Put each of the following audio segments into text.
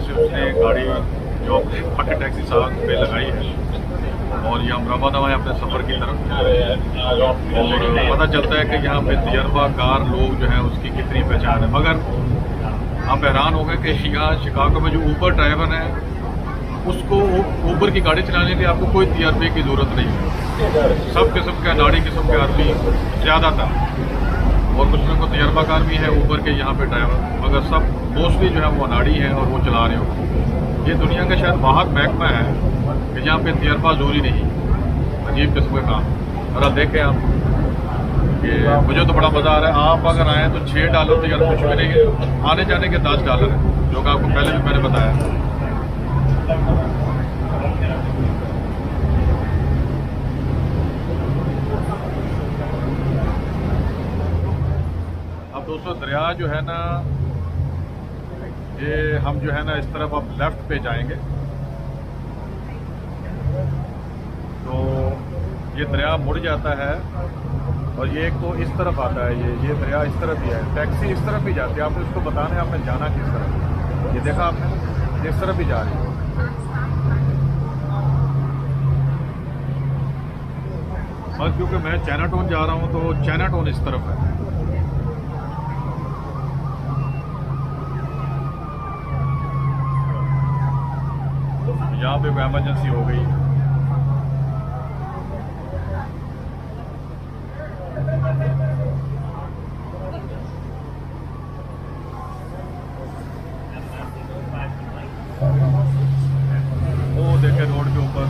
से उसने गाड़ी जो वाटर टैक्सी साहब पे लगाई है और ये हम रवाना हुए अपने सफ़र की तरफ। और पता चलता है कि यहाँ पे तजर्बाकार लोग जो हैं उसकी कितनी पहचान है। मगर आप हैरान हो गए कि यहाँ शिकागो में जो ऊबर ड्राइवर है उसको ऊबर की गाड़ी चलाने के लिए आपको कोई तजर्बे की ज़रूरत नहीं है। सब किस्म के अनाड़ी किस्म के आदमी ज़्यादातर, और कुछ लोग को तजर्बाकार भी है ऊबर के यहाँ पे ड्राइवर, मगर सब मोस्टली जो है वो अनाड़ी हैं और वो चला रहे हो। ये दुनिया का शायद बाहर महकमा है कि जहाँ पे तजर्बा ज़रूरी नहीं, अजीब किस्म का काम। और अब देखें आप कि मुझे तो बड़ा मज़ा आ रहा है। आप अगर आएँ तो $6 तजर्बा कुछ भी नहीं है, आने जाने के $10 है, जो कि आपको पहले भी मैंने बताया। अब दोस्तों दरिया जो है ना, ये हम जो है ना इस तरफ अब लेफ्ट पे जाएंगे तो ये दरिया मुड़ जाता है और ये एक तो इस तरफ आता है, ये दरिया इस तरफ ही है। टैक्सी इस तरफ ही जाती है, आपको इसको बताना है आपने जाना किस तरफ। ये देखा आपने, इस तरफ ही जा रही है। और क्योंकि मैं चाइना टाउन जा रहा हूँ तो चाइना टाउन इस तरफ है। यहाँ पे एमरजेंसी हो गई। वो देखे रोड के ऊपर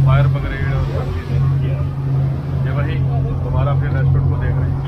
फायर ब्रिगेड और सब चीजें, ये वही दोबारा फिर रेस्टोरेंट को देख रहे हैं।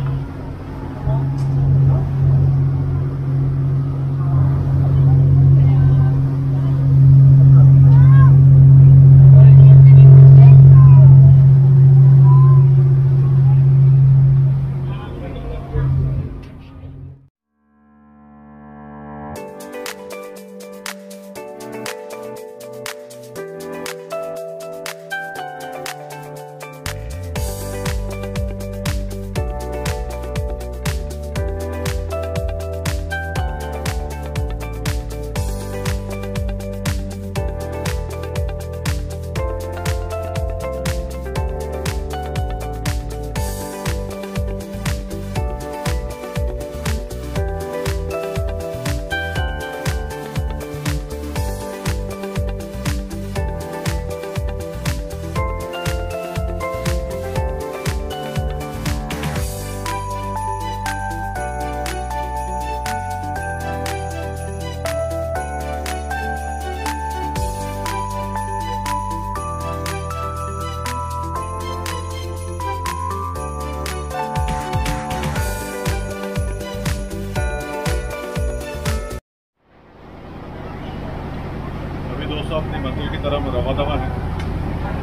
अपनी मंजिल की तरफ रवा है।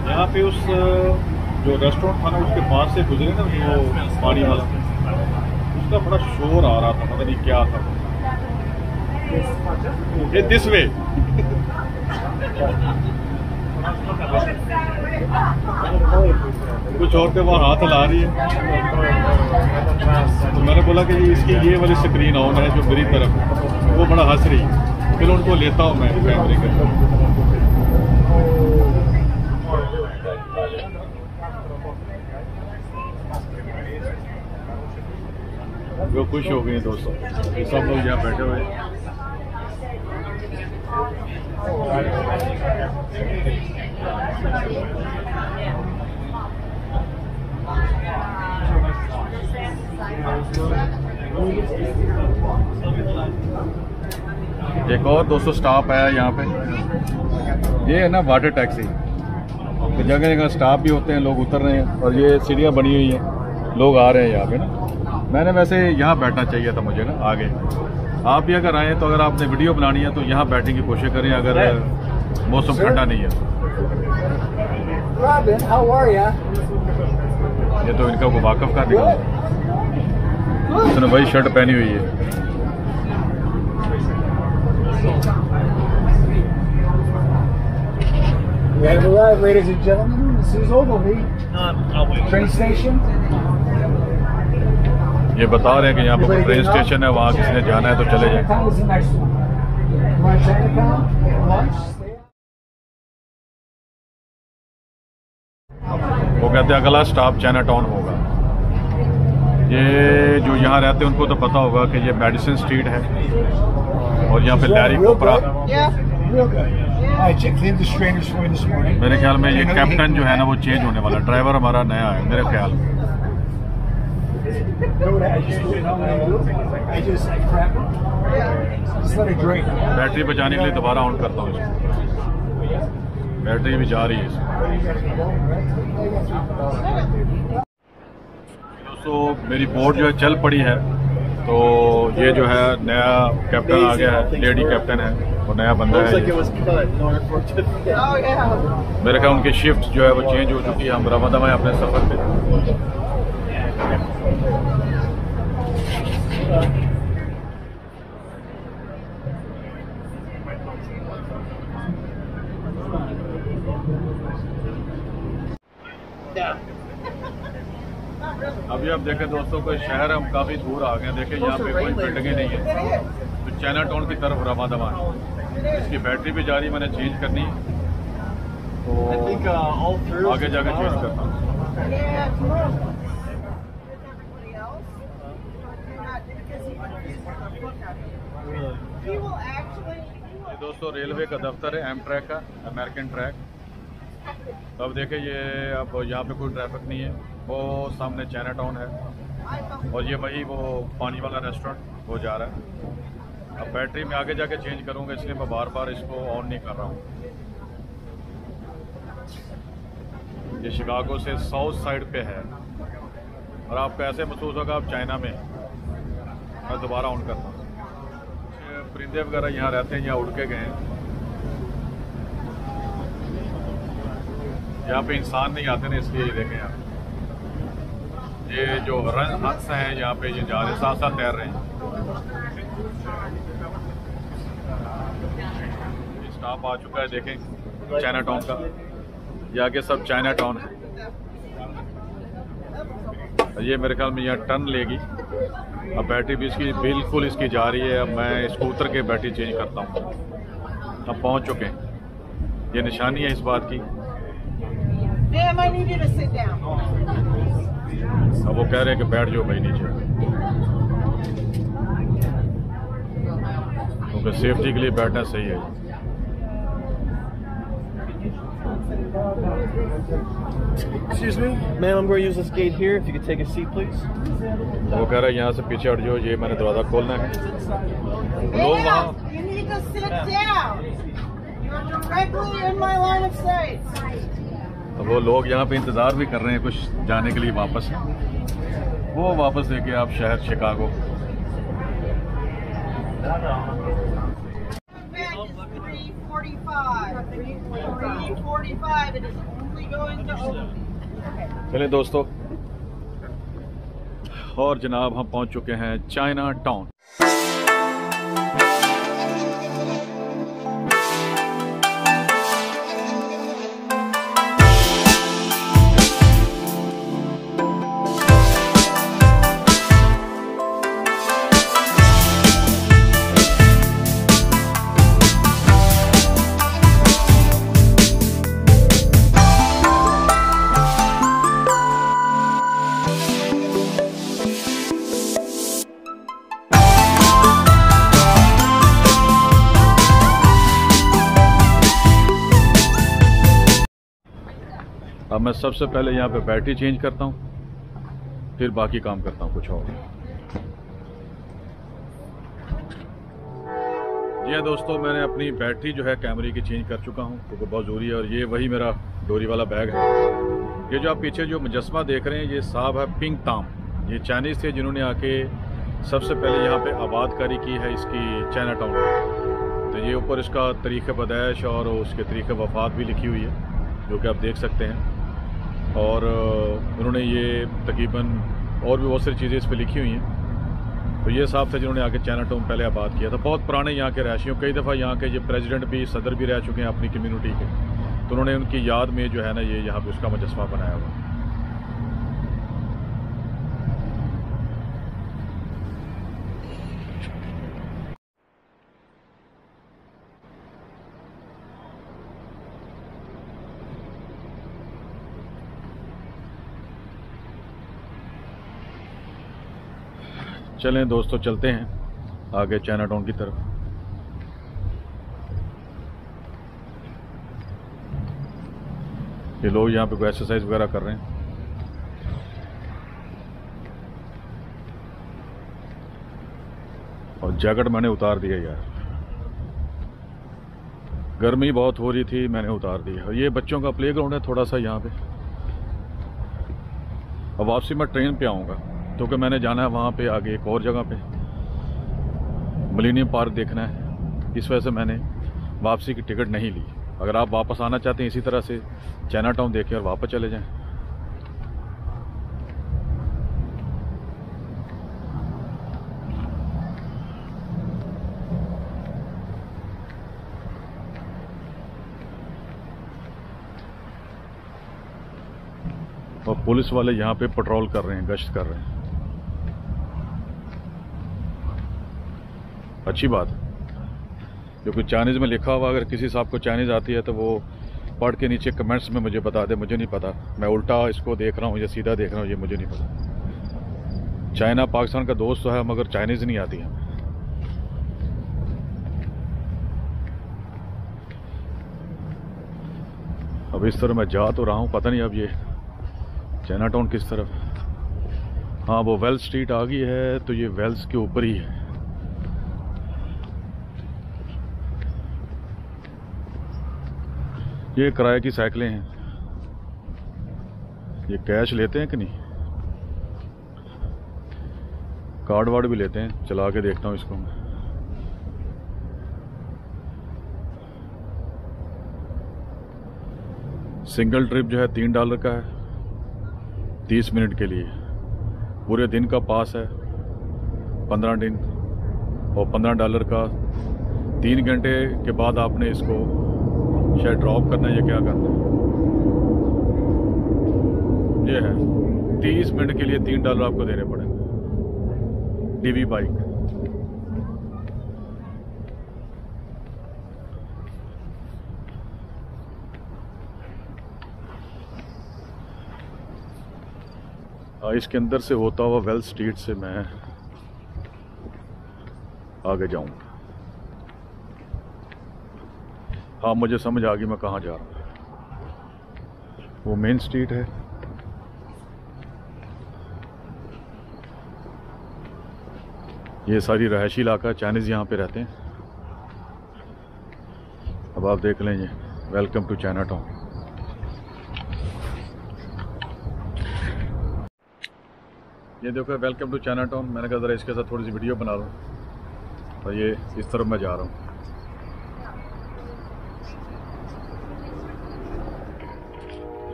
यहाँ पे उस जो रेस्टोरेंट था ना उसके पास से गुजरे ना वो पानी वाला, उसका बड़ा शोर आ रहा था, पता नहीं क्या था। ये दिस वे कुछ औरतें वहाँ हाथ हिला रही है, तो मैंने बोला कि इसकी ये वाली स्क्रीन ऑन है जो मेरी तरफ, वो बड़ा हंस रही है। फिर उनको लेता हूँ मैं कैमरे के। वो खुश हो गए दोस्तों, ये सब लोग यहाँ बैठे हुए हैं। एक और दोस्तों स्टॉप है यहाँ पे, ये है ना वाटर टैक्सी। तो जगह जगह स्टॉप भी होते हैं, लोग उतर रहे हैं और ये सीढ़ियाँ बनी हुई हैं, लोग आ रहे हैं यहाँ पे ना। मैंने वैसे यहाँ बैठना चाहिए था मुझे ना आगे। आप भी अगर आएँ तो अगर आपने वीडियो बनानी है तो यहाँ बैठने की कोशिश करें अगर मौसम ठंडा नहीं है। ये तो इनका वाकफ का दिखा, उसने वही शर्ट पहनी हुई है। We have arrived, ladies and gentlemen. This is Ogilvy train station. ये बता रहे हैं कि यहाँ पर ट्रेन स्टेशन है, वहाँ किसने जाना है तो चले जाए। want Chinatown? Get lunch? Stay वो कहते हैं अगला स्टॉप चाइना टाउन होगा। ये जो यहाँ रहते हैं उनको तो पता होगा कि ये मेडिसिन स्ट्रीट है और यहाँ पे लैरी कोपरा। मेरे ख्याल में ये कैप्टन जो है ना वो चेंज होने वाला, ड्राइवर हमारा नया है मेरे ख्याल में। बैटरी बचाने के लिए दोबारा ऑन करता हूँ इसको, बैटरी भी जा रही है इसमें। दोस्तों मेरी बोट जो है चल पड़ी है, तो ये जो है नया कैप्टन आ गया है, लेडी कैप्टन है, वो नया बंदा है। मेरे ख्याल उनकी शिफ्ट जो है वो चेंज हो चुकी है। हम रवाना हैं अपने सफर पे। अभी आप देखें दोस्तों कोई शहर हम काफ़ी दूर आ गए। देखें यहाँ पे कोई बिल्डिंगें नहीं है, तो चाइना टाउन की तरफ रवा दवा है। इसकी बैटरी भी जा रही, मैंने चेंज करनी, तो आगे जाके चेंज करता हूँ। दोस्तों रेलवे का दफ्तर है, एमट्रैक का, अमेरिकन ट्रैक। अब देखें ये अब यहाँ पे कोई ट्रैफिक नहीं है, वो सामने चाइना टाउन है और ये वही वो पानी वाला रेस्टोरेंट वो जा रहा है। अब बैटरी में आगे जाके चेंज करूँगा, इसलिए मैं बार बार इसको ऑन नहीं कर रहा हूँ। ये शिकागो से साउथ साइड पे है और आपको ऐसे महसूस होगा आप चाइना में। मैं दोबारा ऑन करता हूँ। परिंदे वगैरह यहाँ रहते हैं, यहाँ उड़ के गए हैं। यहाँ पे इंसान नहीं आते ना, इसलिए देखें आप, ये जो हंस हैं यहाँ पे ये जा रहे साथ साथ तैर रहे हैं। स्टॉप आ चुका है, देखें चाइना टाउन का, ये आगे सब चाइना टाउन है। ये मेरे ख्याल में यहाँ टर्न लेगी। अब बैटरी भी इसकी बिल्कुल इसकी जा रही है। अब मैं इसको उतर के बैटरी चेंज करता हूँ। अब पहुँच चुके हैं, ये निशानी है इस बात की। Ma'am, I need you to sit down. अब वो कह रहे हैं कि बैठ जाओ भाई नीचे, क्योंकि सेफ्टी के लिए बैठना सही है। Excuse me, ma'am, I'm going to use this gate here. If you could take a seat, please. वो कह रहा है यहाँ से पीछे हट जाओ, ये मैंने दरवाजा खोलना है। Ma'am, you need to sit down. You're directly in my line of sight. अब वो लोग यहाँ पे इंतज़ार भी कर रहे हैं कुछ जाने के लिए वापस। वो वापस लेके आप शहर शिकागो। चलिए दोस्तों, और जनाब हम पहुँच चुके हैं चाइना टाउन। अब मैं सबसे पहले यहाँ पे बैटरी चेंज करता हूँ, फिर बाकी काम करता हूँ कुछ और। जी हाँ दोस्तों, मैंने अपनी बैटरी जो है कैमरे की चेंज कर चुका हूँ, क्योंकि बहुत ज़रूरी है। और ये वही मेरा डोरी वाला बैग है। ये जो आप पीछे जो मुजस्मा देख रहे हैं, ये साहब है पिंग ताम। ये चाइनीज़ थे जिन्होंने आके सबसे पहले यहाँ पे आबादकारी की है इसकी चाइना टाउन में। तो ये ऊपर इसका तरीक़ पैदाइश और उसके तरीक़ वफ़ात भी लिखी हुई है, जो कि आप देख सकते हैं। और उन्होंने ये तकरीबन और भी बहुत सारी चीज़ें इस पर लिखी हुई हैं। तो ये साहब थे जिन्होंने आके चाइना टाउन पहले आबाद किया था। बहुत पुराने यहाँ के रहायशियों, कई दफ़ा यहाँ के ये प्रेसिडेंट भी, सदर भी रह चुके हैं अपनी कम्युनिटी के। तो उन्होंने उनकी याद में जो है ना ये यहाँ पे उसका मुजस्मा बनाया हुआ। चलें दोस्तों, चलते हैं आगे चाइना टाउन की तरफ। ये लोग यहाँ पे कोई एक्सरसाइज वगैरह कर रहे हैं। और जैकेट मैंने उतार दिया यार, गर्मी बहुत हो रही थी, मैंने उतार दिया। और ये बच्चों का प्लेग्राउंड है थोड़ा सा यहाँ पे। अब वापसी मैं ट्रेन पे आऊँगा क्योंकि मैंने जाना है वहाँ पे आगे एक और जगह पे, मिलेनियम पार्क देखना है। इस वजह से मैंने वापसी की टिकट नहीं ली। अगर आप वापस आना चाहते हैं इसी तरह से चाइना टाउन देखें और वापस चले जाएं। और पुलिस वाले यहाँ पे पेट्रोल कर रहे हैं, गश्त कर रहे हैं। अच्छी बात है। जो कुछ चाइनीज़ में लिखा हुआ, अगर किसी साहब को चाइनीज़ आती है तो वो पढ़ के नीचे कमेंट्स में मुझे बता दे। मुझे नहीं पता, मैं उल्टा इसको देख रहा हूँ या सीधा देख रहा हूँ, ये मुझे नहीं पता। चाइना पाकिस्तान का दोस्त तो है मगर चाइनीज़ नहीं आती है। अब इस तरह मैं जा तो रहा हूँ, पता नहीं अब ये चाइना टाउन किस तरफ। हाँ, वो वेल्स स्ट्रीट आ गई है तो ये वेल्स के ऊपर ही है। ये किराए की साइकिलें हैं। ये कैश लेते हैं कि नहीं, कार्ड वार्ड भी लेते हैं। चला के देखता हूँ इसको मैं। सिंगल ट्रिप जो है $3 का है, 30 मिनट के लिए। पूरे दिन का पास है 15 दिन, और $15 का 3 घंटे के बाद आपने इसको शायद ड्रॉप करना है या क्या करना है। ये है 30 मिनट के लिए $3 आपको देने पड़ेंगे। डीवी बाइक। इसके अंदर से होता हुआ वेल्स स्ट्रीट से मैं आगे जाऊंगा। हाँ, मुझे समझ आ गई मैं कहाँ जा रहा हूँ। वो मेन स्ट्रीट है। ये सारी रहायशी इलाका, चाइनीज़ यहाँ पे रहते हैं। अब आप देख लेंगे, वेलकम टू चाइना टाउन। ये देखो, वेलकम टू चाइना टाउन। मैंने कहा ज़रा इसके साथ थोड़ी सी वीडियो बना लूँ। और ये इस तरफ मैं जा रहा हूँ।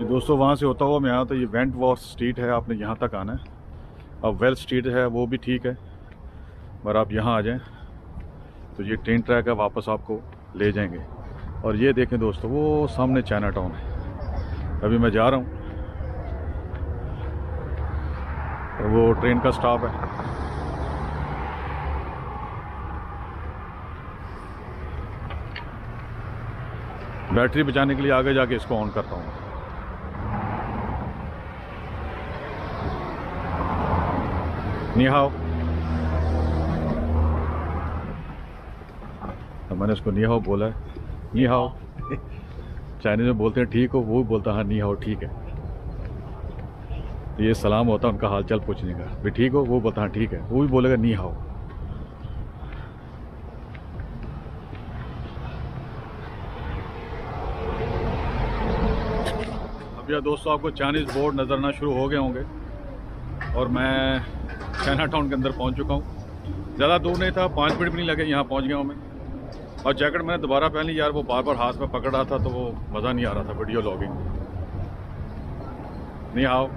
दोस्तों, वहाँ से होता हुआ मैं आया तो ये वेंटवर्थ स्ट्रीट है, आपने यहाँ तक आना है। अब वेल्स स्ट्रीट है वो भी ठीक है, पर आप यहाँ आ जाएं तो ये ट्रेन ट्रैक है, वापस आपको ले जाएंगे। और ये देखें दोस्तों, वो सामने चाइना टाउन है। अभी मैं जा रहा हूँ, वो ट्रेन का स्टॉप है। बैटरी बचाने के लिए आगे जाके इसको ऑन करता हूँ। नी हाओ। मैंने उसको नी हाओ बोला है। नी हाओ चाइनीज में बोलते हैं ठीक हो, वो भी बोलता हाँ नी हाओ ठीक है। ये सलाम होता है उनका हालचाल पूछने का, भी ठीक हो, वो बोलता हाँ ठीक है, वो भी बोलेगा नी हाओ। अब यार दोस्तों, आपको चाइनीज बोर्ड नजर आना शुरू हो गए होंगे और मैं चाइना टाउन के अंदर पहुंच चुका हूं। ज़्यादा दूर नहीं था, 5 मिनट भी नहीं लगे, यहाँ पहुंच गया हूं मैं। और जैकेट मैंने दोबारा पहन ली यार, वो बार बार हाथ में पकड़ रहा था तो वो मज़ा नहीं आ रहा था वीडियो लॉगिंग। नी हाओ।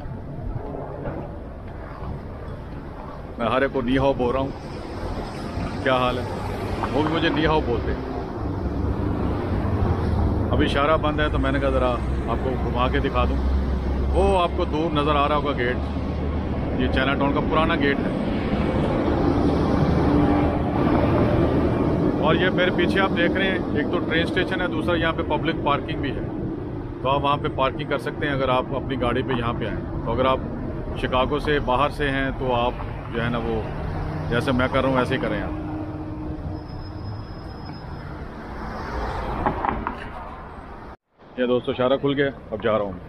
मैं हर एक को नी हाओ बोल रहा हूँ, क्या हाल है, वो भी मुझे नी हाओ बोलते हैं। अभी इशारा बंद है तो मैंने कहा ज़रा आपको घुमा के दिखा दूँ। वो आपको दूर नज़र आ रहा होगा गेट, ये चाइना टाउन का पुराना गेट है। और ये मेरे पीछे आप देख रहे हैं, एक तो ट्रेन स्टेशन है, दूसरा यहाँ पे पब्लिक पार्किंग भी है। तो आप वहाँ पे पार्किंग कर सकते हैं अगर आप अपनी गाड़ी पे यहाँ पे आएँ। तो अगर आप शिकागो से बाहर से हैं तो आप जो है ना वो जैसे मैं कर रहा हूँ वैसे ही करें आप। ये दोस्तों इशारा खुल गया, अब जा रहा हूँ।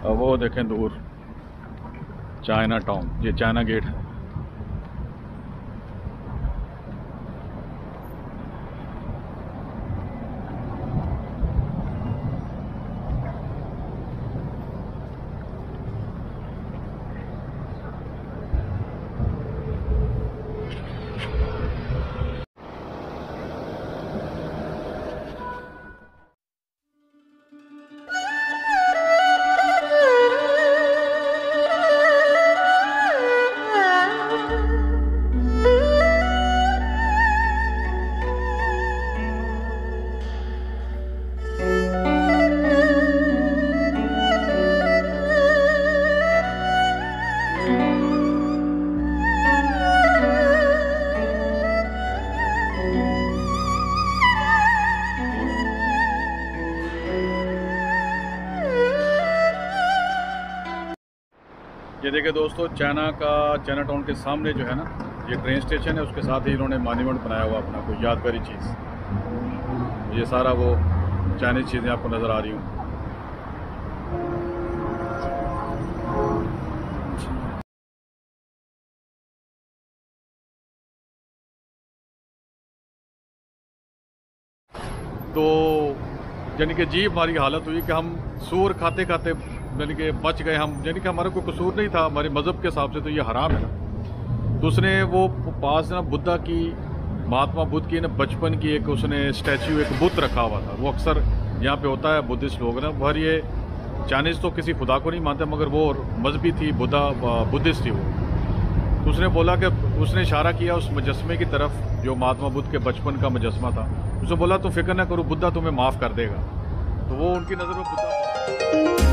अब वो देखें दूर चाइना टाउन, ये चाइना गेट है। ये देखिए दोस्तों, चाइना टाउन के सामने जो है ना, ये ट्रेन स्टेशन है, उसके साथ ही इन्होंने मॉन्यूमेंट बनाया हुआ अपना कोई यादगारी चीज़। ये सारा वो चाइनीज़ चीज़ें आपको नज़र आ रही हूँ। तो यानी कि जी हमारी हालत हुई कि हम सूअर खाते खाते यानी कि बच गए हम, यानी कि हमारा कोई कसूर नहीं था, हमारे मज़हब के हिसाब से तो ये हराम है ना। तो उसने वो पास ना बुद्धा की, महात्मा बुद्ध की ना बचपन की एक उसने स्टैच्यू, एक बुत रखा हुआ था। वो अक्सर यहाँ पे होता है, बुद्धिस्ट लोग ना, भर ये चाइनीज़ तो किसी खुदा को नहीं मानते, मगर वो मजहबी थी, बुद्धिस्ट थी वो। तो उसने बोला कि उसने इशारा किया उस मुजस्मे की तरफ जो महात्मा बुद्ध के बचपन का मुजस्मा था। उसने बोला तुम फिक्र ना करो, बुद्धा तुम्हें माफ़ कर देगा। तो वो उनकी नज़र में बुद्धा